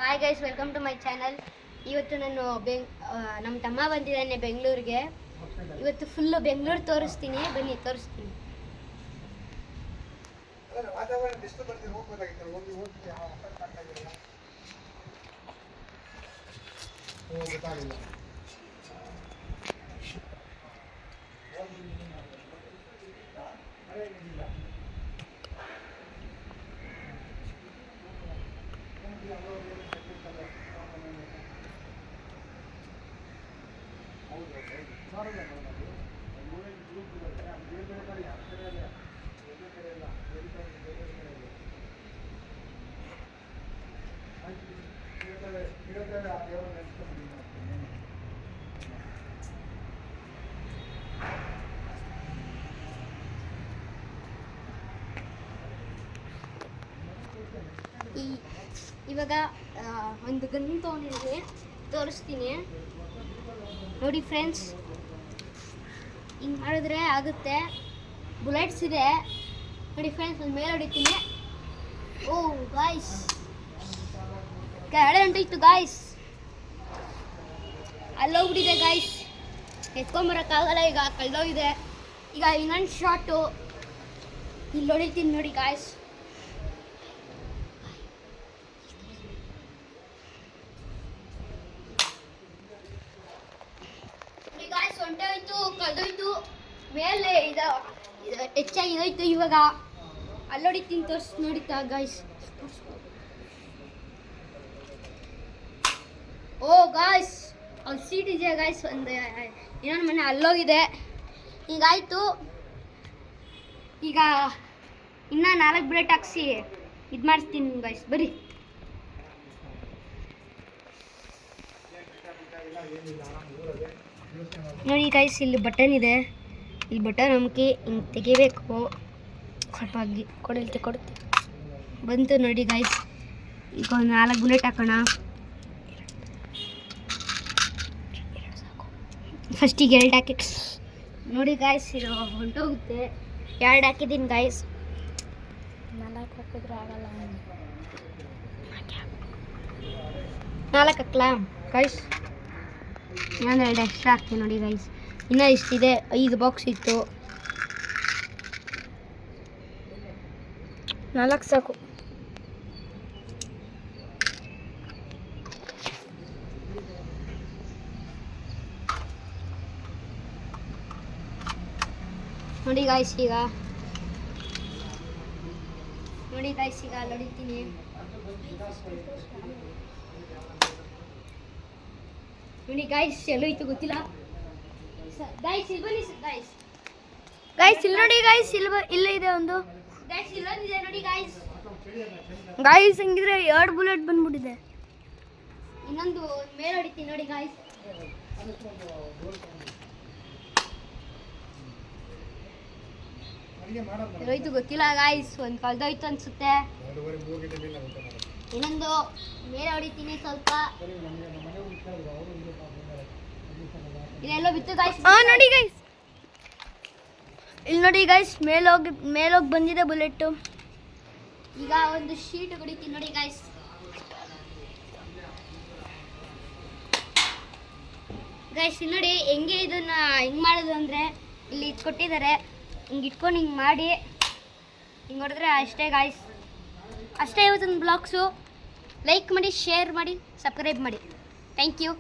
Hi guys, welcome to my channel. ಇವತ್ತು ನಾನು ನಮ್ಮ ತಮ್ಮ ಬಂದಿದ್ದಾನೆ ಬೆಂಗಳೂರಿಗೆ. ಇವತ್ತು ಫುಲ್ಲು ಬೆಂಗಳೂರು ತೋರಿಸ್ತೀನಿ, ಬನ್ನಿ ತೋರಿಸ್ತೀನಿ. ಇವಾಗ ಒಂದು ಗನ್ ತೊಗೊಂಡಿದ್ದೀನಿ, ತೋರಿಸ್ತೀನಿ ನೋಡಿ ಫ್ರೆಂಡ್ಸ್. ಹಿಂಗೆ ಮಾಡಿದ್ರೆ ಆಗುತ್ತೆ. ಬುಲೆಟ್ಸ್ ಇದೆ ನೋಡಿ ಫ್ರೆಂಡ್ಸ್. ಒಂದು ಮೇಲೆ ಹೊಡಿತೀನಿ. ಓ ಗಾಯ್ಸ್, ಕೆಳಗಡೆ ಹೊಂಟೋಯ್ತು ಗಾಯ್ಸ್, ಅಲ್ಲೋಗ್ಬಿಟ್ಟಿದೆ ಗಾಯ್ಸ್. ಎತ್ಕೊಂಬರೋಕ್ಕಾಗಲ್ಲ, ಈಗ ಕಳೆದೋಗಿದೆ. ಈಗ ಇನ್ನೊಂದು ಶಾಟು ಇಲ್ಲಿ ಹೊಡಿತೀನಿ ನೋಡಿ ಗಾಯ್ಸ್. ಹೊಂಟೋಯ್ತು, ಕಳೆದೋಯ್ತು. ಮೇಲೆ ಇದು ಹೆಚ್ಚಾಗಿ ಇದೋಯ್ತು. ಇವಾಗ ಅಲ್ಲೊಡಿತೀನಿ, ತೋರಿಸಿ ನೋಡಿತಾ ಗಾಯ್ಸ್. ಓ ಗಾಯ್ಸ್, ಒಂದು ಸೀಟ್ ಇದೆ ಗಾಯ್ಸ್. ಒಂದು ಇನ್ನೊಂದು ಮನೆ ಅಲ್ಲೋಗಿದೆ. ಹೀಗಾಯಿತು. ಈಗ ಇನ್ನೂ 4 ಬ್ಲೇಟ್ ಹಾಕ್ಸಿ ಇದು ಮಾಡಿಸ್ತೀನಿ ಗಾಯ್ಸ್, ಬರೀ. ನೋಡಿ ಗಾಯ್ಸ್, ಇಲ್ಲಿ ಬಟನ್ ಇದೆ. ಇಲ್ಲಿ ಬಟನ್ ನಮಗೆ ಹಿಂಗೆ ತೆಗಿಬೇಕು. ಸ್ವಲ್ಪ ಕೊಡುತ್ತೆ ಬಂತು ನೋಡಿ ಗಾಯ್ಸ್. ಈಗ ಒಂದು 4 ಬುಲೆಟ್ ಹಾಕೋಣ. ಫಸ್ಟಿಗೆ 2 ಹಾಕಿ ನೋಡಿ ಗಾಯ್ಸ್. ಇದು ಹೊಂಟೋಗುತ್ತೆ. 2 ಹಾಕಿದ್ದೀನಿ ಗಾಯ್ಸ್. 4 ಹಾಕಿದ್ರೆ ಆಗಲ್ಲ. 4 ಹಾಕ್ಲಾ ಗಾಯ್ಸ್? ಇನ್ನೊಂದು 2 ಎಕ್ಸ್ಟ್ರಾ ಹಾಕ್ತೀನಿ ನೋಡಿ ಗೈಸ್. ಇನ್ನೂ ಇಷ್ಟಿದೆ, 5 ಬಾಕ್ಸ್ ಇತ್ತು. 4 ಸಾಕು. ನೋಡಿ ಗಾಯ್ಸ್, ಈಗ ಹೊಡಿತೀನಿ. ನೋಡಿ ಗಾಯ್ಸ್, ಎಲ್ಲೋಯ್ತು ಗೊತ್ತಿಲ್ಲ ಗಾಯ್ಸ್. ಇಲ್ಲಿ ಬನ್ನಿ ಗಾಯ್ಸ್, ಇಲ್ಲಿ ನೋಡಿ ಗಾಯ್ಸ್. ಇಲ್ಲ ಇದೆ ಒಂದು ಗಾಯ್ಸ್, ಇಲ್ಲೊಂದಿದೆ ನೋಡಿ ಗಾಯ್ಸ್. ಗಾಯ್ಸ್ ಹಂಗಿದ್ರೆ 2 ಬುಲೆಟ್ ಬಂದ್ಬಿಟ್ಟಿದೆ. ಇನ್ನೊಂದು ಮೇಲೆ ಹೊಡಿತೀನಿ ನೋಡಿ ಗಾಯ್ಸ್. ಎಲ್ಲೋಯ್ತು ಗೊತ್ತಿಲ್ಲ ಗಾಯ್ಸ್. ಒಂದು ಕಳೆದೋಯ್ತು ಅನ್ಸುತ್ತೆ. ಇನ್ನೊಂದು ಮೇಲೆ ಹೊಡಿತೀನಿ ಸ್ವಲ್ಪ. ಇದೆಲ್ಲೋ ಬಿತ್ತು ಗಾಯ್ಸ್. ನೋಡಿ ಗಾಯ್ಸ್, ಇಲ್ಲಿ ನೋಡಿ ಗಾಯ್ಸ್, ಮೇಲೋಗಿ ಬಂದಿದೆ ಬುಲೆಟ್ಟು. ಈಗ ಒಂದು ಶೀಟ್ ಹೊಡಿತೀನಿ ನೋಡಿ ಗಾಯ್ಸ್. ಗಾಯ್ಸ್ ಇಲ್ಲಿ ನೋಡಿ ಹೆಂಗೆ ಇದನ್ನ ಹಿಂಗೆ ಮಾಡೋದು ಅಂದರೆ, ಇಲ್ಲಿ ಕೊಟ್ಟಿದ್ದಾರೆ. ಹಿಂಗೆ ಇಟ್ಕೊಂಡು ಹಿಂಗೆ ಮಾಡಿ ಹಿಂಗೆ ಹೊಡೆದ್ರೆ ಅಷ್ಟೇ ಗಾಯ್ಸ್. ಅಷ್ಟೇ ಇವತ್ತೊಂದು ಬ್ಲಾಗ್ಸು. ಲೈಕ್ ಮಾಡಿ, ಶೇರ್ ಮಾಡಿ, ಸಬ್ಸ್ಕ್ರೈಬ್ ಮಾಡಿ. Thank you.